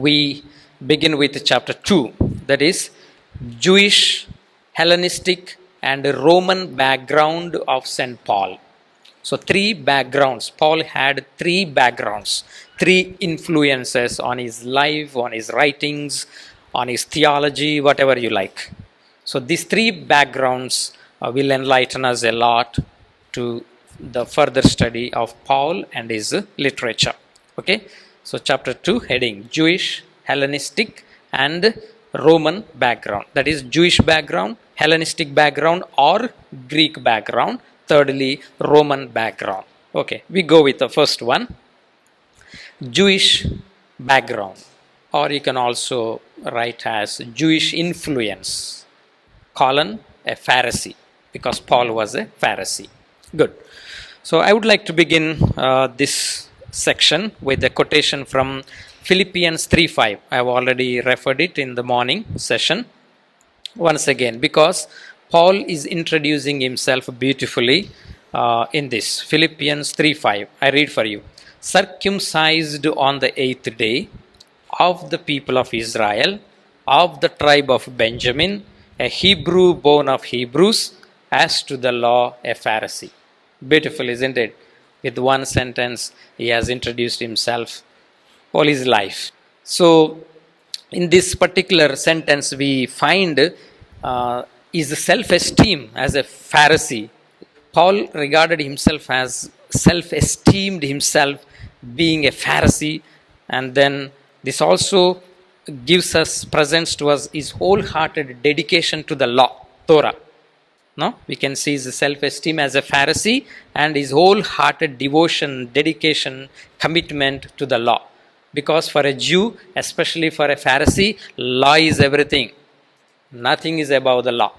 we begin with chapter 2, that is Jewish, Hellenistic, and Roman background of St. Paul. So, three backgrounds. Paul had three backgrounds, three influences on his life, on his writings, on his theology, whatever you like. So, these three backgrounds will enlighten us a lot to the further study of Paul and his literature. Okay, so chapter 2 heading Jewish, Hellenistic, and Roman background. That is Jewish background, Hellenistic background, or Greek background. Thirdly, Roman background. Okay, we go with the first one, Jewish background, or you can also write as Jewish influence, colon a Pharisee, because Paul was a Pharisee. Good. So I would like to begin this section with a quotation from Philippians 3:5. I have already referred it in the morning session once again, because Paul is introducing himself beautifully in this. Philippians 3:5. I read for you. Circumcised on the 8th day, of the people of Israel, of the tribe of Benjamin, a Hebrew born of Hebrews, as to the law a Pharisee. Beautiful, isn't it? With one sentence, he has introduced himself all his life. So, in this particular sentence, we find his self-esteem as a Pharisee. Paul regarded himself as self-esteemed himself being a Pharisee, and then this also gives us, presents to us his wholehearted dedication to the law, Torah. No, we can see his self-esteem as a Pharisee and his wholehearted devotion, dedication, commitment to the law. Because for a Jew, especially for a Pharisee, law is everything. Nothing is above the law.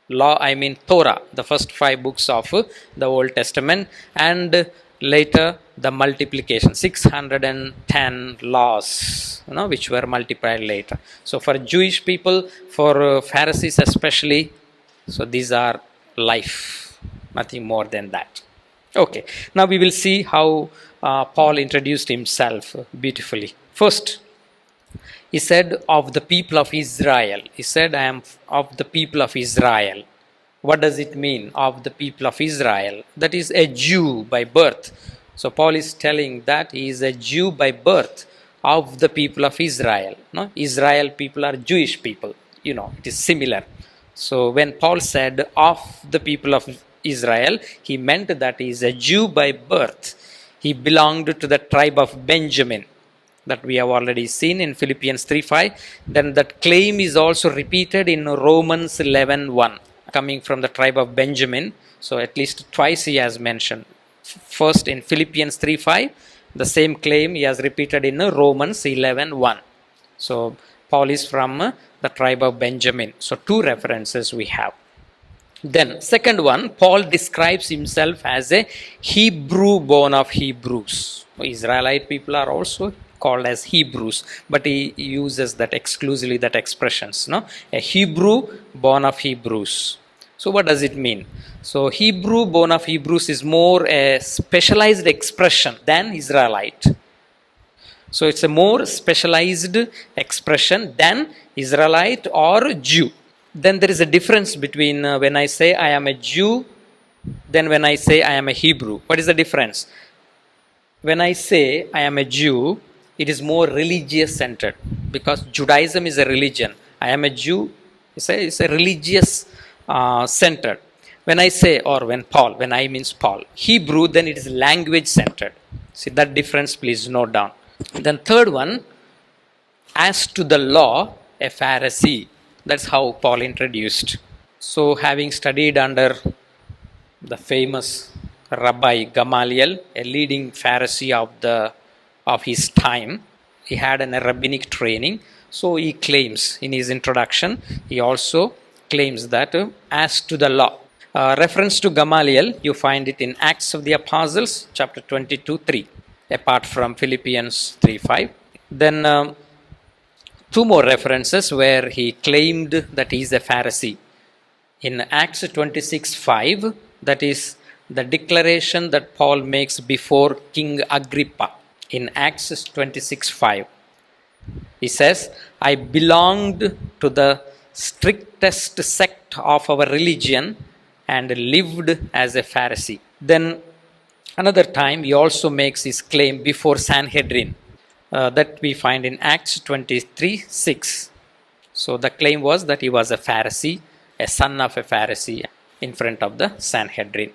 Law, I mean Torah, the first 5 books of the Old Testament, and later the multiplication, 610 laws, which were multiplied later. So for Jewish people, for Pharisees especially, so these are life, nothing more than that. Okay, now we will see how Paul introduced himself beautifully. First, he said, of the people of Israel. He said, I am of the people of Israel. What does it mean, of the people of Israel? That is a Jew by birth. So Paul is telling that he is a Jew by birth, of the people of Israel. No? Israel people are Jewish people. It is similar. So when Paul said of the people of Israel, he meant that he is a Jew by birth. He belonged to the tribe of Benjamin, that we have already seen in Philippians 3:5. Then that claim is also repeated in Romans 11:1, coming from the tribe of Benjamin. So at least twice he has mentioned. First in Philippians 3:5, the same claim he has repeated in Romans 11:1. So Paul is from the tribe of Benjamin. So 2 references we have. Then second one, Paul describes himself as a Hebrew born of Hebrews. Israelite people are also called as Hebrews, but he uses that exclusively, that expressions. A Hebrew born of Hebrews. So what does it mean? So Hebrew born of Hebrews is more a specialized expression than Israelite. So it's a more specialized expression than Israelite or Jew. Then there is a difference between when I say I am a Jew, then when I say I am a Hebrew. What is the difference? When I say I am a Jew, it is more religious centered, because Judaism is a religion. I am a Jew, it's a religious centered. When I say, or when I means Paul, Hebrew, then it is language centered. See that difference, please note down. Then third one, as to the law, a Pharisee. That's how Paul introduced. So having studied under the famous Rabbi Gamaliel, a leading Pharisee of his time, he had a rabbinic training. So he claims in his introduction, he also claims that as to the law. Reference to Gamaliel, you find it in Acts of the Apostles, chapter 22:3, apart from Philippians 3:5. Then 2 more references where he claimed that he is a Pharisee. In Acts 26:5, that is the declaration that Paul makes before King Agrippa. In Acts 26:5, He says, I belonged to the strictest sect of our religion and lived as a Pharisee. Then another time he also makes his claim before Sanhedrin, that we find in Acts 23:6. So the claim was that he was a Pharisee, a son of a Pharisee, in front of the Sanhedrin.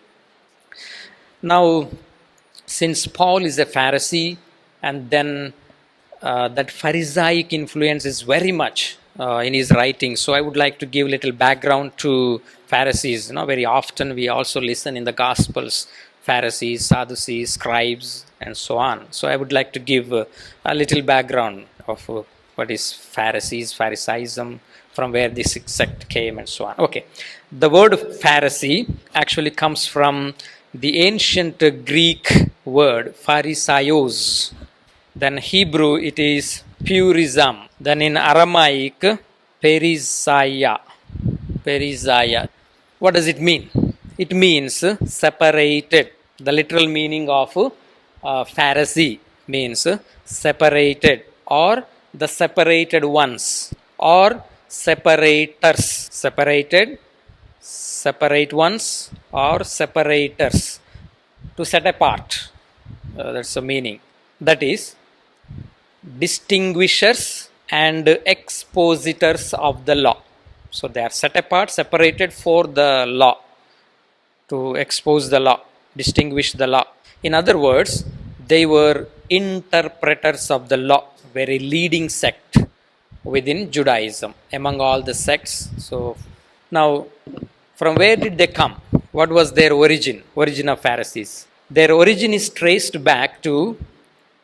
Now, since Paul is a Pharisee, and then that Pharisaic influence is very much in his writing, so I would like to give a little background to Pharisees. Very often we also listen in the Gospels, Pharisees, Sadducees, scribes, and so on. So I would like to give a little background of what is Pharisees, Pharisaism, from where this sect came, and so on. Okay, the word Pharisee actually comes from the ancient Greek word pharisaios. Then Hebrew it is purism. Then in Aramaic, perizaya. What does it mean? It means separated. The literal meaning of Pharisee means separated, or the separated ones, or separators. Separated, separate ones, or separators. To set apart. That's the meaning. That is, distinguishers and expositors of the law. So they are set apart, separated for the law, to expose the law, distinguish the law. In other words, they were interpreters of the law, very leading sect within Judaism among all the sects. So now, from where did they come? What was their origin of Pharisees? Their origin is traced back to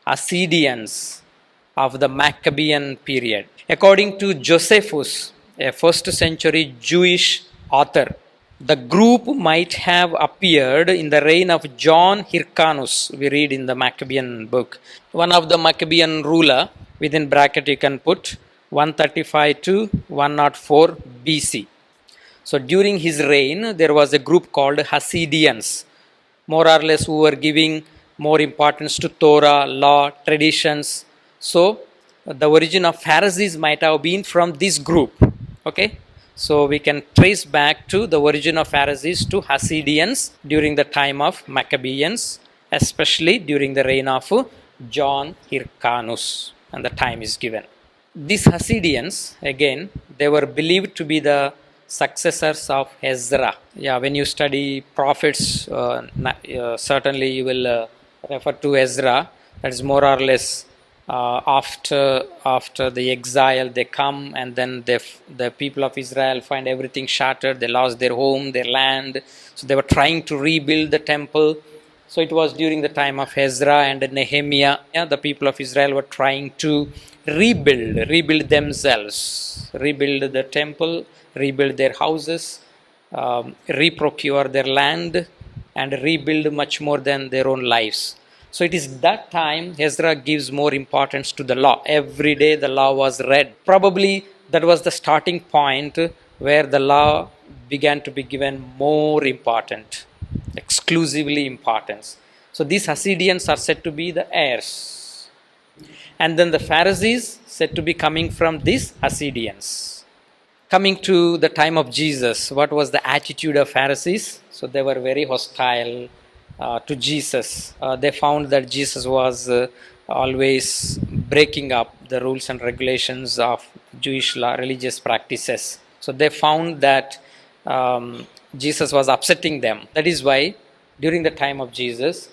Hasidians of the Maccabean period. According to Josephus, a first century Jewish author, the group might have appeared in the reign of John Hyrcanus. We read in the Maccabean book. One of the Maccabean ruler, within bracket you can put 135 to 104 BC. So during his reign, there was a group called Hasidians, more or less who were giving more importance to Torah, law, traditions. So the origin of Pharisees might have been from this group. Okay, so we can trace back to the origin of Pharisees to Hasidians during the time of Maccabeans, especially during the reign of John Hyrcanus, and the time is given. These Hasidians, again, they were believed to be the successors of Ezra. Yeah, when you study prophets, certainly you will refer to Ezra. That is more or less after the exile they come, and then the people of Israel find everything shattered. They lost their home, their land, so they were trying to rebuild the temple. So it was during the time of Ezra and Nehemiah. The people of Israel were trying to rebuild themselves, rebuild the temple, rebuild their houses, reprocure their land, and rebuild much more than their own lives. So it is that time Ezra gives more importance to the law. Every day the law was read. Probably that was the starting point where the law began to be given more important, exclusively importance. So these Hasidians are said to be the heirs. And then the Pharisees said to be coming from these Hasidians. Coming to the time of Jesus, what was the attitude of Pharisees? So they were very hostile to Jesus. They found that Jesus was always breaking up the rules and regulations of Jewish law, religious practices. So they found that Jesus was upsetting them. That is why during the time of Jesus,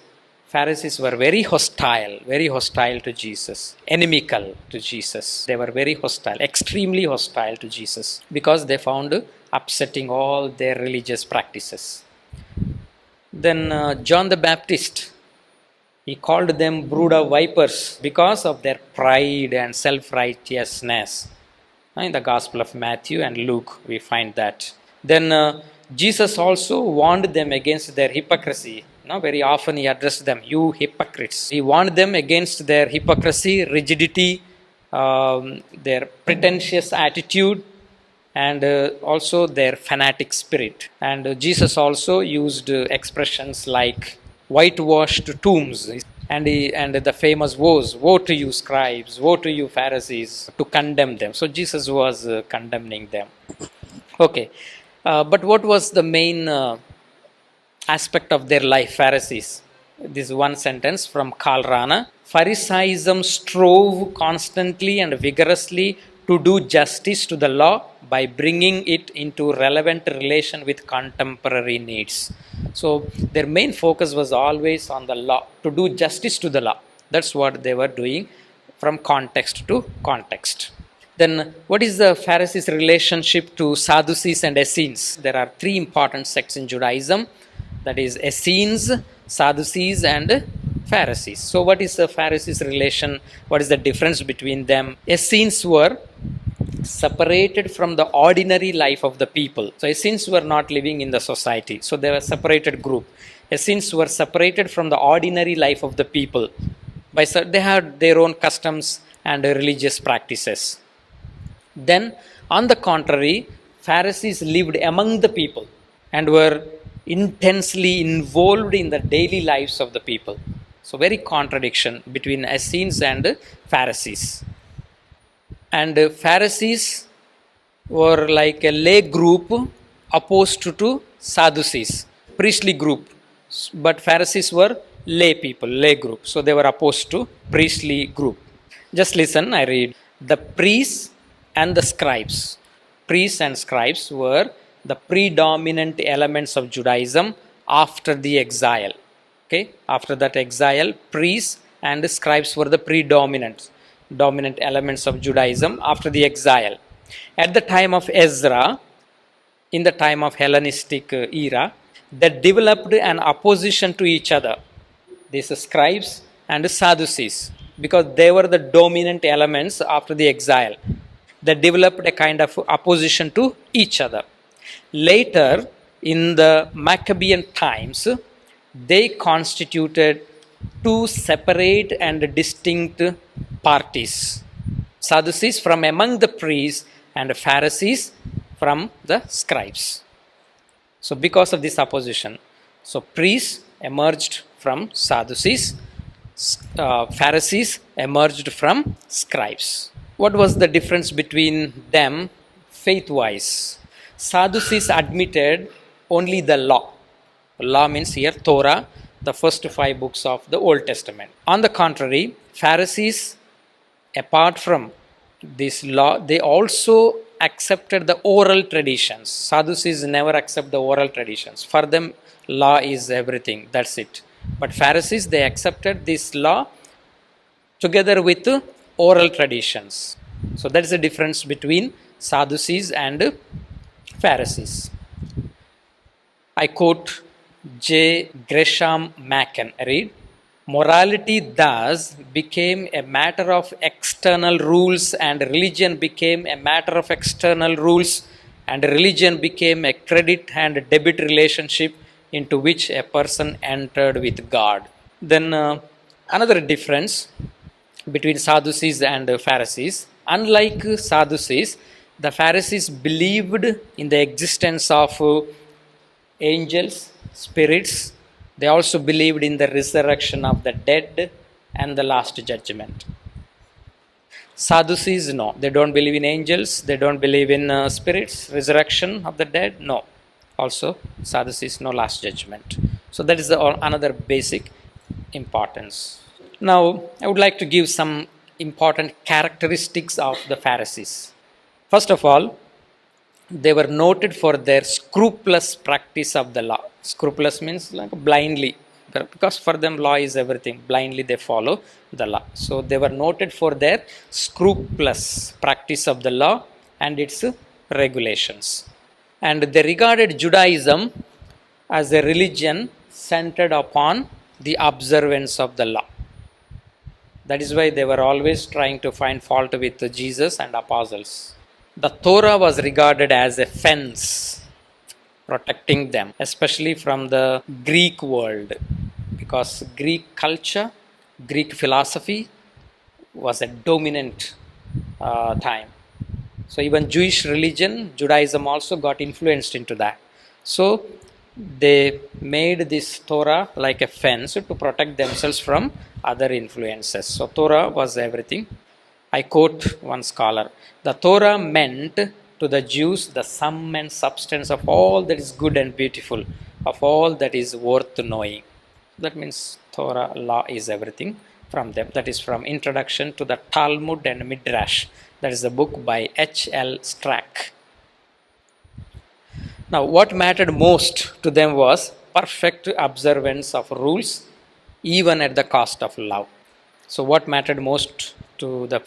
Pharisees were very hostile to Jesus, inimical to Jesus. They were very hostile, extremely hostile to Jesus, because they found upsetting all their religious practices. Then John the Baptist, he called them brood of vipers because of their pride and self-righteousness. In the Gospel of Matthew and Luke, we find that. Then Jesus also warned them against their hypocrisy. Very often he addressed them, you hypocrites. He warned them against their hypocrisy, rigidity, their pretentious attitude, and also their fanatic spirit. And Jesus also used expressions like whitewashed tombs. and the famous woe to you scribes, woe to you Pharisees, to condemn them. So Jesus was condemning them. Okay, but what was the main aspect of their life, Pharisees? This one sentence from Karl Rahner: Pharisaism strove constantly and vigorously to do justice to the law by bringing it into relevant relation with contemporary needs. So their main focus was always on the law, to do justice to the law. That's what they were doing, from context to context. Then what is the Pharisees' relationship to Sadducees and Essenes? There are three important sects in Judaism, that is Essenes, Sadducees and Pharisees. So what is the Pharisees' relation? What is the difference between them? Essenes were separated from the ordinary life of the people. So Essenes were not living in the society, so they were a separated group. Essenes were separated from the ordinary life of the people. They had their own customs and religious practices. Then on the contrary, Pharisees lived among the people and were intensely involved in the daily lives of the people. So very contradiction between Essenes and Pharisees. And Pharisees were like a lay group opposed to Sadducees, priestly group. But Pharisees were lay people, lay group. So they were opposed to priestly group. Just listen, I read. The priests and the scribes. Priests and scribes were the predominant elements of Judaism after the exile. Okay, after that exile, priests and scribes were the dominant elements of Judaism after the exile. At the time of Ezra, in the time of Hellenistic era, they developed an opposition to each other, these scribes and Sadducees, because they were the dominant elements after the exile. They developed a kind of opposition to each other. Later, in the Maccabean times, they constituted two separate and distinct parties: Sadducees from among the priests and Pharisees from the scribes. So because of this opposition, so priests emerged from Sadducees, Pharisees emerged from scribes. What was the difference between them faith-wise? Sadducees admitted only the law. Law means here Torah, the first 5 books of the Old Testament. On the contrary, Pharisees, apart from this law, they also accepted the oral traditions. Sadducees never accept the oral traditions. For them, law is everything, that's it. But Pharisees, they accepted this law together with oral traditions. So that is the difference between Sadducees and Pharisees. I quote J. Gresham Machen. Read: Morality thus became a matter of external rules, and religion became a matter of external rules, and religion became a credit and debit relationship into which a person entered with God. Then another difference between Sadducees and Pharisees: unlike Sadducees, the Pharisees believed in the existence of angels, spirits. They also believed in the resurrection of the dead and the last judgment. Sadducees, no, they don't believe in angels, they don't believe in spirits, resurrection of the dead, no. Also, Sadducees, no last judgment. So that is another basic importance. Now, I would like to give some important characteristics of the Pharisees. First of all, they were noted for their scrupulous practice of the law. Scrupulous means like blindly, because for them law is everything. Blindly they follow the law. So they were noted for their scrupulous practice of the law and its regulations. And they regarded Judaism as a religion centered upon the observance of the law. That is why they were always trying to find fault with Jesus and apostles. The Torah was regarded as a fence protecting them, especially from the Greek world, because Greek culture, Greek philosophy was a dominant time. So even Jewish religion, Judaism also got influenced into that. So they made this Torah like a fence to protect themselves from other influences. So Torah was everything. I quote one scholar, the Torah meant to the Jews the sum and substance of all that is good and beautiful, of all that is worth knowing. That means Torah, law is everything from them. That is from Introduction to the Talmud and Midrash. That is the book by H.L. Strack. Now, what mattered most to them was perfect observance of rules, even at the cost of love. So, what mattered most to the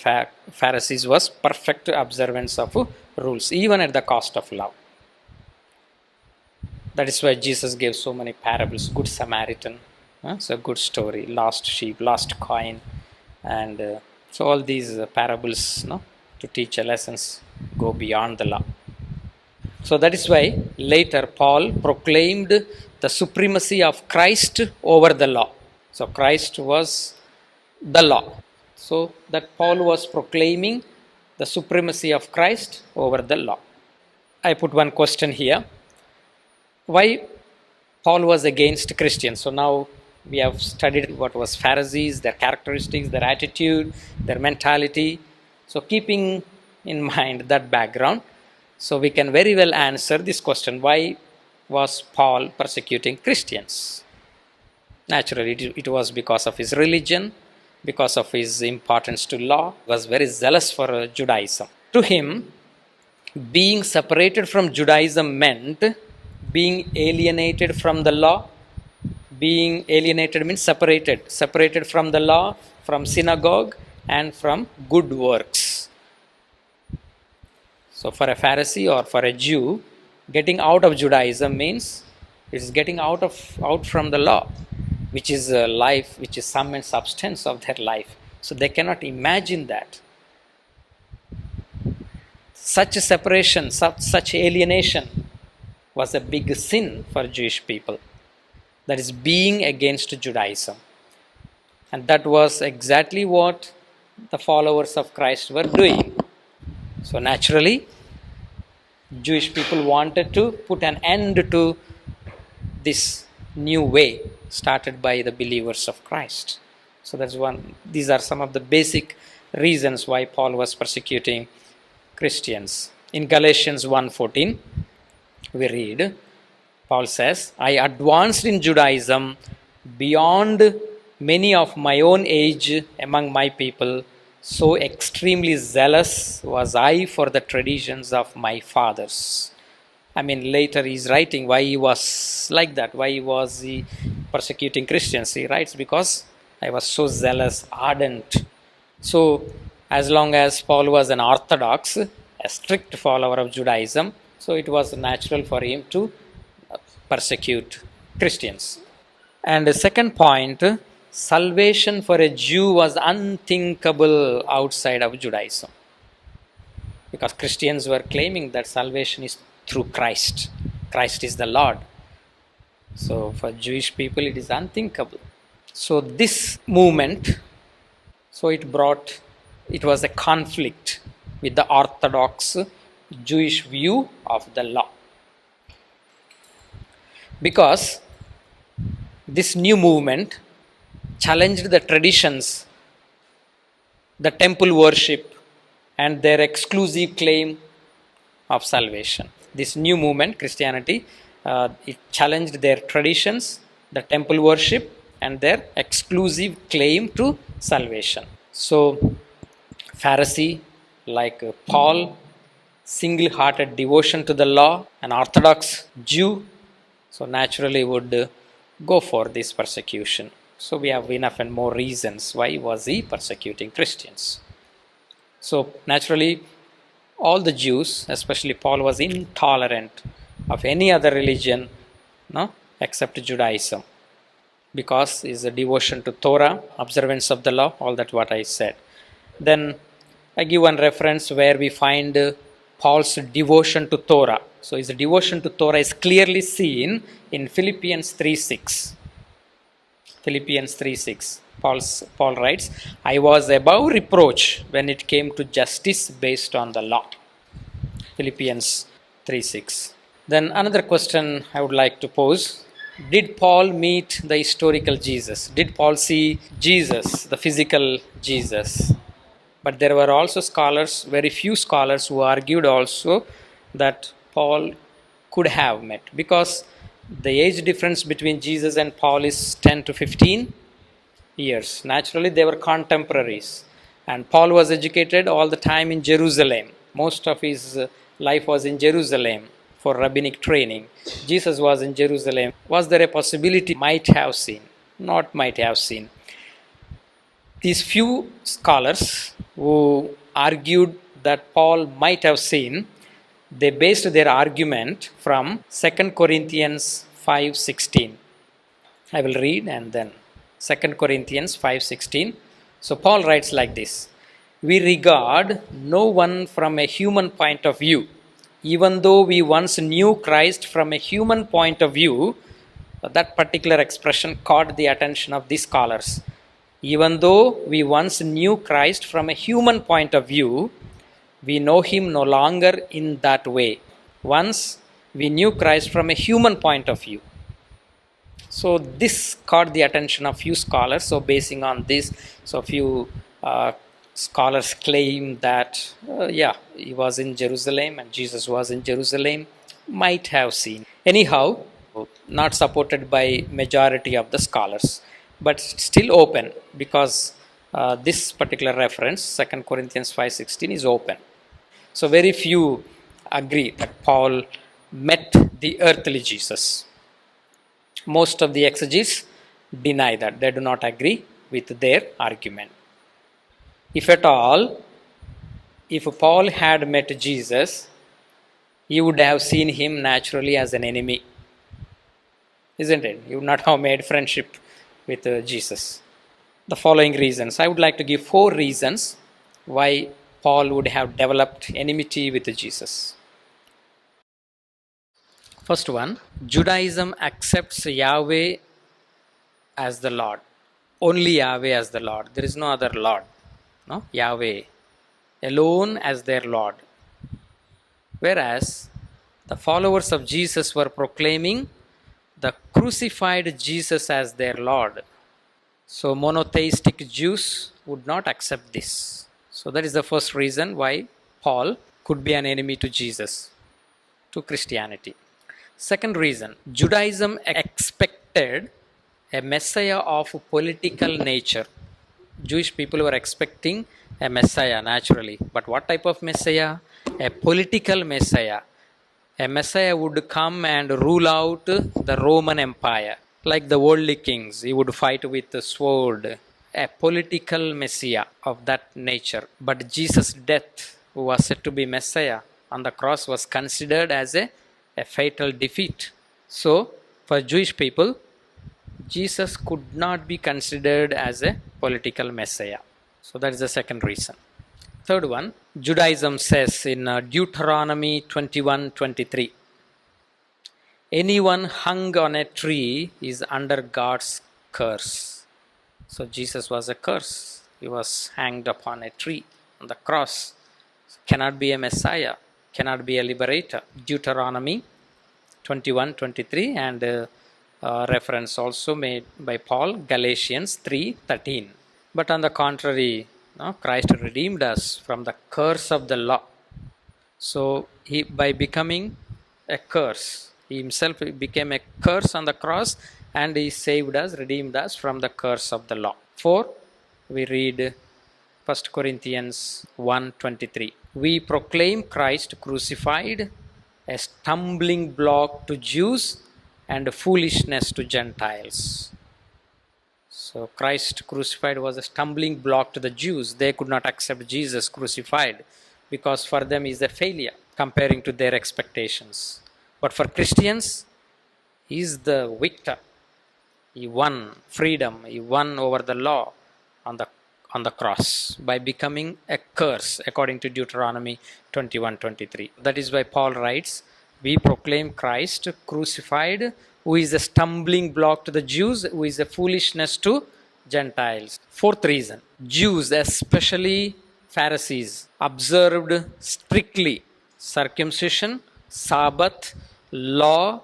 Pharisees was perfect observance of rules, even at the cost of love. That is why Jesus gave so many parables. Good Samaritan, so a good story, lost sheep, lost coin, and so all these parables, to teach lessons go beyond the law. So that is why later Paul proclaimed the supremacy of Christ over the law. So Christ was the law. So that Paul was proclaiming the supremacy of Christ over the law. I put one question here. Why Paul was against Christians? So now we have studied what was Pharisees, their characteristics, their attitude, their mentality. So keeping in mind that background, so we can very well answer this question. Why was Paul persecuting Christians? Naturally, it was because of his religion, because of his importance to law. He was very zealous for Judaism. To him, being separated from Judaism meant being alienated from the law. Being alienated means separated from the law, from synagogue, and from good works. So for a Pharisee or for a Jew, getting out of Judaism means it is getting out from the law, which is life, which is sum and substance of their life. So they cannot imagine that. Such a separation, such alienation was a big sin for Jewish people. That is being against Judaism. And that was exactly what the followers of Christ were doing. So naturally, Jewish people wanted to put an end to this new way started by the believers of Christ. So that's one. These are some of the basic reasons why Paul was persecuting Christians. In Galatians 1:14, we read, Paul says, I advanced in Judaism beyond many of my own age among my people. So extremely zealous was I for the traditions of my fathers. I mean, later he's writing why he was like that. Why was he persecuting Christians? He writes, because I was so zealous, ardent. So as long as Paul was an orthodox, a strict follower of Judaism, so it was natural for him to persecute Christians. And the second point, salvation for a Jew was unthinkable outside of Judaism, because Christians were claiming that salvation is through Christ. Christ is the Lord. So for Jewish people it is unthinkable. So this movement, so it was a conflict with the orthodox Jewish view of the law, because this new movement challenged the traditions, the temple worship, and their exclusive claim of salvation. This new movement, Christianity, it challenged their traditions, the temple worship, and their exclusive claim to salvation. So, Pharisee like Paul, single-hearted devotion to the law, an Orthodox Jew, so naturally would go for this persecution. So we have enough and more reasons why was he persecuting Christians. So naturally, all the Jews, especially Paul, was intolerant of any other religion, except Judaism, because it's a devotion to Torah, observance of the law, all that what I said. Then I give one reference where we find Paul's devotion to Torah. So his devotion to Torah is clearly seen in Philippians 3:6. Philippians 3:6. Paul writes, I was above reproach when it came to justice based on the law. Philippians 3:6. Then another question I would like to pose. Did Paul meet the historical Jesus? Did Paul see Jesus, the physical Jesus? But there were also scholars, very few scholars, who argued also that Paul could have met, because the age difference between Jesus and Paul is 10 to 15 years. Naturally, they were contemporaries. And Paul was educated all the time in Jerusalem. Most of his life was in Jerusalem for rabbinic training. Jesus was in Jerusalem. Was there a possibility? Might have seen, not might have seen. These few scholars who argued that Paul might have seen, they based their argument from 2 Corinthians 5:16. I will read and then 2 Corinthians 5:16. So Paul writes like this: we regard no one from a human point of view, even though we once knew Christ from a human point of view. That particular expression caught the attention of these scholars. Even though we once knew Christ from a human point of view, we know him no longer in that way. Once we knew Christ from a human point of view. So this caught the attention of few scholars. So basing on this, so few scholars claim that he was in Jerusalem and Jesus was in Jerusalem. Might have seen. Anyhow, not supported by majority of the scholars, but still open, because this particular reference, 2 Corinthians 5:16, is open. So very few agree that Paul met the earthly Jesus. Most of the exegetes deny that. They do not agree with their argument. If at all, if Paul had met Jesus, he would have seen him naturally as an enemy. Isn't it? He would not have made friendship with Jesus. The following reasons. I would like to give 4 reasons why Paul would have developed enmity with Jesus. First one, Judaism accepts Yahweh as the Lord. Only Yahweh as the Lord. There is no other Lord. No? Yahweh alone as their Lord. Whereas the followers of Jesus were proclaiming the crucified Jesus as their Lord. So monotheistic Jews would not accept this. So that is the first reason why Paul could be an enemy to Jesus, to Christianity. Second reason, Judaism expected a Messiah of political nature. Jewish people were expecting a Messiah naturally. But what type of Messiah? A political Messiah. A Messiah would come and rule out the Roman Empire. Like the worldly kings, he would fight with the sword. A political Messiah of that nature. But Jesus' death, who was said to be Messiah on the cross, was considered as a fatal defeat. So, for Jewish people, Jesus could not be considered as a political Messiah. So that is the second reason. Third one, Judaism says in Deuteronomy 21:23, anyone hung on a tree is under God's curse. So Jesus was a curse. He was hanged upon a tree on the cross. Cannot be a Messiah, cannot be a liberator. Deuteronomy 21:23 and reference also made by Paul, Galatians 3:13. But on the contrary, Christ redeemed us from the curse of the law. So he, by becoming a curse, he himself became a curse on the cross, and he saved us, redeemed us from the curse of the law. 4, we read 1 Corinthians 1:23. We proclaim Christ crucified, a stumbling block to Jews and a foolishness to Gentiles. So Christ crucified was a stumbling block to the Jews. They could not accept Jesus crucified because for them he is a failure comparing to their expectations. But for Christians, he is the victor. He won freedom. He won over the law on the cross by becoming a curse according to Deuteronomy 21:23. That is why Paul writes, we proclaim Christ crucified, who is a stumbling block to the Jews, who is a foolishness to Gentiles. Fourth reason, Jews, especially Pharisees, observed strictly circumcision, Sabbath, law,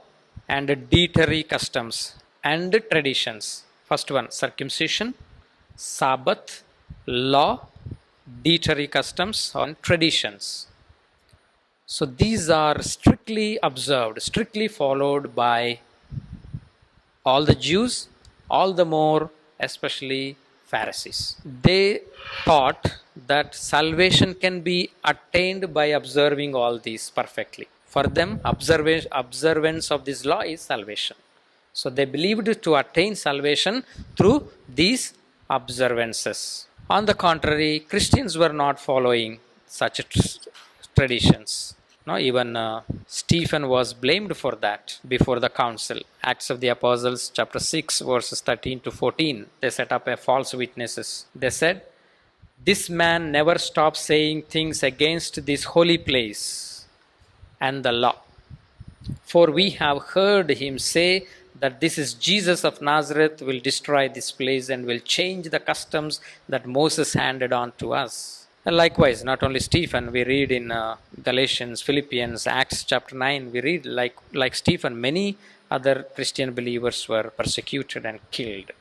and dietary customs and traditions. First one, circumcision, Sabbath, law, dietary customs and traditions. So these are strictly observed, strictly followed by all the Jews, all the more especially Pharisees. They thought that salvation can be attained by observing all these perfectly. For them, observance of this law is salvation. So they believed to attain salvation through these observances. On the contrary, Christians were not following such traditions. No, even Stephen was blamed for that before the council. Acts of the Apostles, chapter 6, verses 13 to 14. They set up a false witnesses. They said, "This man never stops saying things against this holy place and the law. For we have heard him say that this is Jesus of Nazareth will destroy this place and will change the customs that Moses handed on to us." And likewise, not only Stephen, we read in Galatians, Philippians, Acts chapter 9, we read like Stephen, many other Christian believers were persecuted and killed.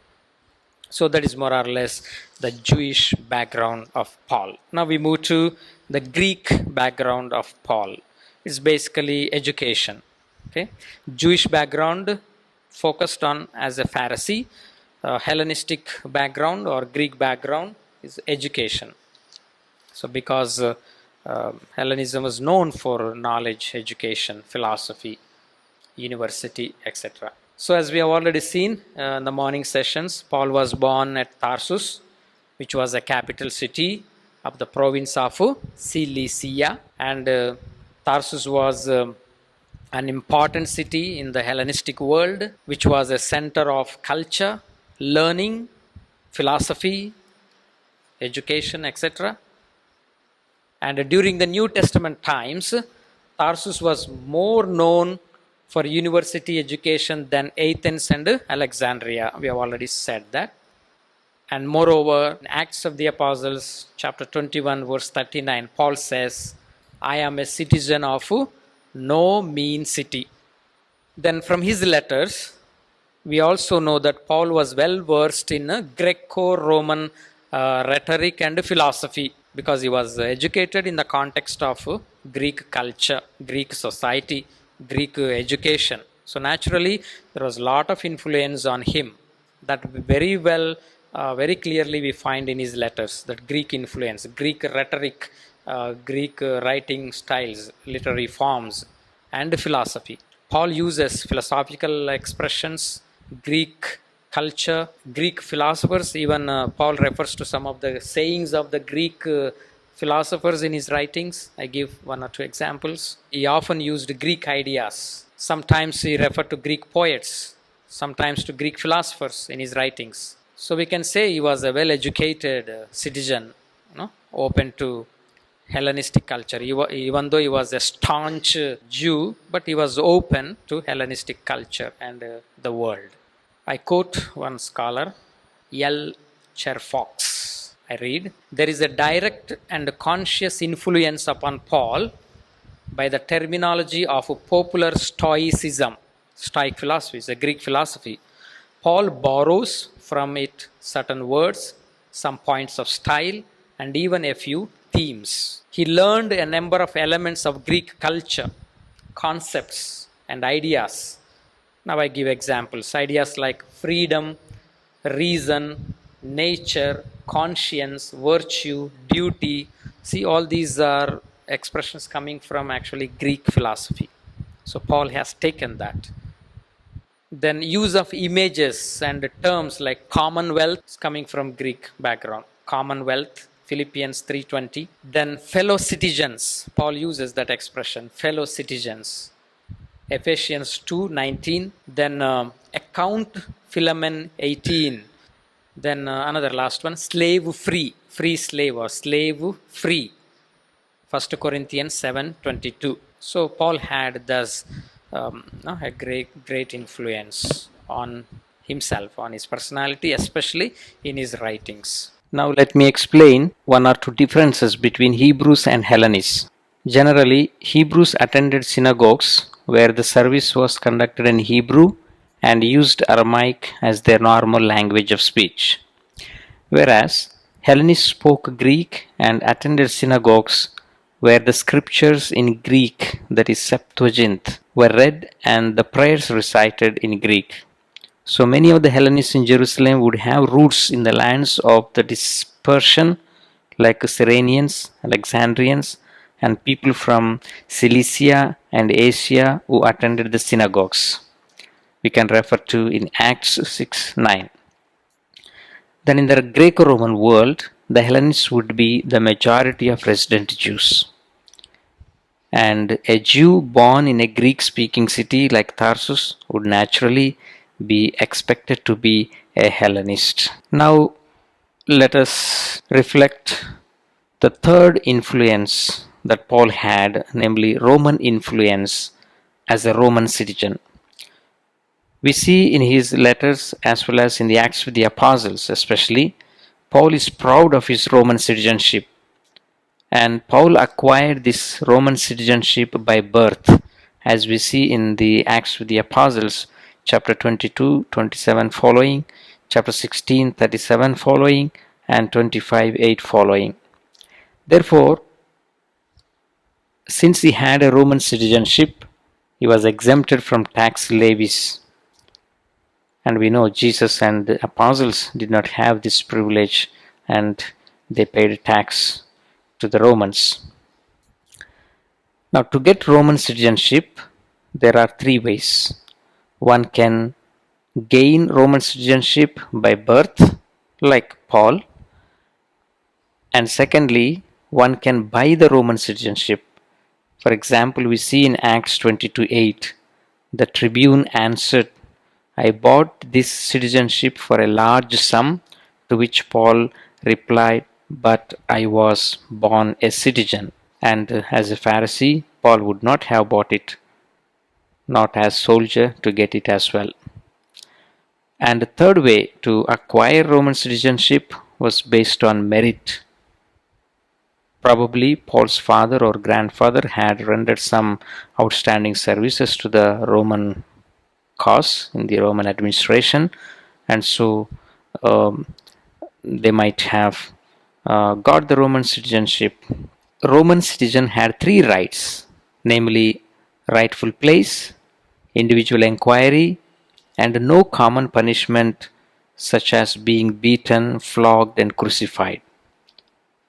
So that is more or less the Jewish background of Paul. Now we move to the Greek background of Paul. It's basically education. Okay, Jewish background focused on as a Pharisee. Hellenistic background or Greek background is education. So because Hellenism was known for knowledge, education, philosophy, university, etc. So as we have already seen in the morning sessions, Paul was born at Tarsus, which was a capital city of the province of Cilicia. And Tarsus was an important city in the Hellenistic world, which was a center of culture, learning, philosophy, education, etc. And during the New Testament times, Tarsus was more known for university education than Athens and Alexandria. We have already said that. And moreover, in Acts of the Apostles, chapter 21, verse 39, Paul says, "I am a citizen of no mean city." Then from his letters, we also know that Paul was well versed in Greco-Roman rhetoric and philosophy, because he was educated in the context of Greek culture, Greek society, Greek education. So naturally, there was a lot of influence on him. That very well, very clearly we find in his letters, that Greek influence, Greek rhetoric, Greek writing styles, literary forms, and philosophy. Paul uses philosophical expressions, Greek culture, Greek philosophers. Even Paul refers to some of the sayings of the Greek philosophers in his writings. I give one or two examples. He often used Greek ideas. Sometimes he referred to Greek poets, sometimes to Greek philosophers in his writings. So we can say he was a well-educated citizen, open to Hellenistic culture. Even though he was a staunch Jew, but he was open to Hellenistic culture and the world. I quote one scholar, L. Cherfox. I read, "There is a direct and conscious influence upon Paul by the terminology of popular Stoicism." Stoic philosophy is a Greek philosophy. Paul borrows from it certain words, some points of style, and even a few themes. He learned a number of elements of Greek culture, concepts, and ideas. Now I give examples. Ideas like freedom, reason, nature, conscience, virtue, duty. See, all these are expressions coming from actually Greek philosophy. So Paul has taken that. Then use of images and terms like commonwealth is coming from Greek background. Commonwealth, Philippians 3:20. Then fellow citizens. Paul uses that expression, fellow citizens. Ephesians 2:19, then account Philemon 18, then another last one, slave free, free slave or slave free, 1 Corinthians 7:22. So Paul had thus a great influence on himself, on his personality, especially in his writings. Now let me explain one or two differences between Hebrews and Hellenists. Generally, Hebrews attended synagogues where the service was conducted in Hebrew and used Aramaic as their normal language of speech, whereas Hellenists spoke Greek and attended synagogues where the scriptures in Greek, that is Septuagint, were read and the prayers recited in Greek. So many of the Hellenists in Jerusalem would have roots in the lands of the dispersion, like Cyrenians, Alexandrians, and people from Cilicia and Asia who attended the synagogues. We can refer to in Acts 6:9. Then in the Greco-Roman world, the Hellenists would be the majority of resident Jews. And a Jew born in a Greek-speaking city like Tarsus would naturally be expected to be a Hellenist. Now let us reflect the third influence that Paul had, namely Roman influence as a Roman citizen. We see in his letters as well as in the Acts of the Apostles especially, Paul is proud of his Roman citizenship. And Paul acquired this Roman citizenship by birth, as we see in the Acts of the Apostles, chapter 22, 27 following, chapter 16, 37 following, and 25, 8 following. Therefore, since he had a Roman citizenship, he was exempted from tax levies. And we know Jesus and the apostles did not have this privilege and they paid tax to the Romans. Now, to get Roman citizenship, there are three ways. One can gain Roman citizenship by birth, like Paul. And secondly, one can buy the Roman citizenship. For example, we see in Acts 22:8, the tribune answered, I bought this citizenship for a large sum, to which Paul replied, but I was born a citizen. And as a Pharisee, Paul would not have bought it, not as soldier to get it as well. And the third way to acquire Roman citizenship was based on merit. Probably Paul's father or grandfather had rendered some outstanding services to the Roman cause in the Roman administration, and so they might have got the Roman citizenship. Roman citizen had three rights, namely rightful place, individual inquiry, and no common punishment such as being beaten, flogged, and crucified.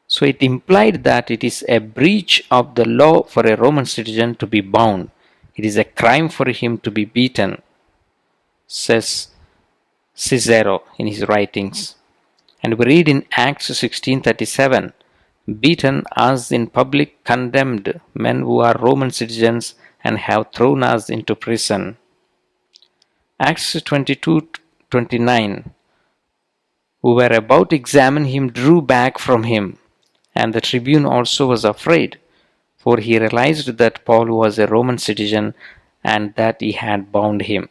So it implied that it is a breach of the law for a Roman citizen to be bound. It is a crime for him to be beaten, says Cicero in his writings. And we read in Acts 16:37, beaten us in public, condemned men who are Roman citizens and have thrown us into prison. Acts 22:29, who were about to examine him drew back from him, and the tribune also was afraid, for he realized that Paul was a Roman citizen and that he had bound him.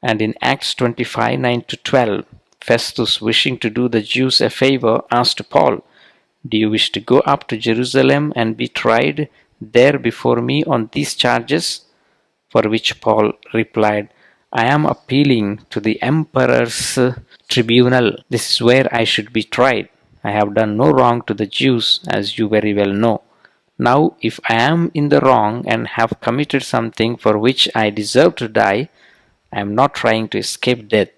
And in Acts 25:9-12, Festus, wishing to do the Jews a favor, asked Paul, do you wish to go up to Jerusalem and be tried there before me on these charges? For which Paul replied, I am appealing to the emperor's tribunal. This is where I should be tried. I have done no wrong to the Jews, as you very well know. Now, if I am in the wrong and have committed something for which I deserve to die, I am not trying to escape death.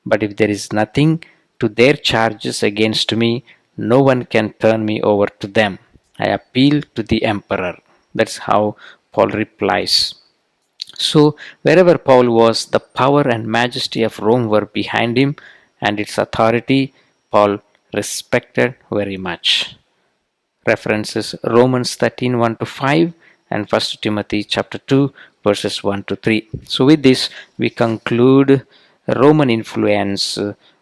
But if there is nothing to their charges against me, no one can turn me over to them. I appeal to the emperor. That's how Paul replies. So, wherever Paul was, the power and majesty of Rome were behind him, and its authority Paul respected very much. References Romans 13:1-5 and 1 Timothy chapter 2 verses 1-3. So with this we conclude Roman influence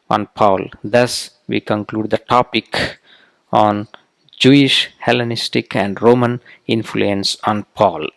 on Paul. Thus we conclude the topic on Jewish, Hellenistic and Roman influence on Paul.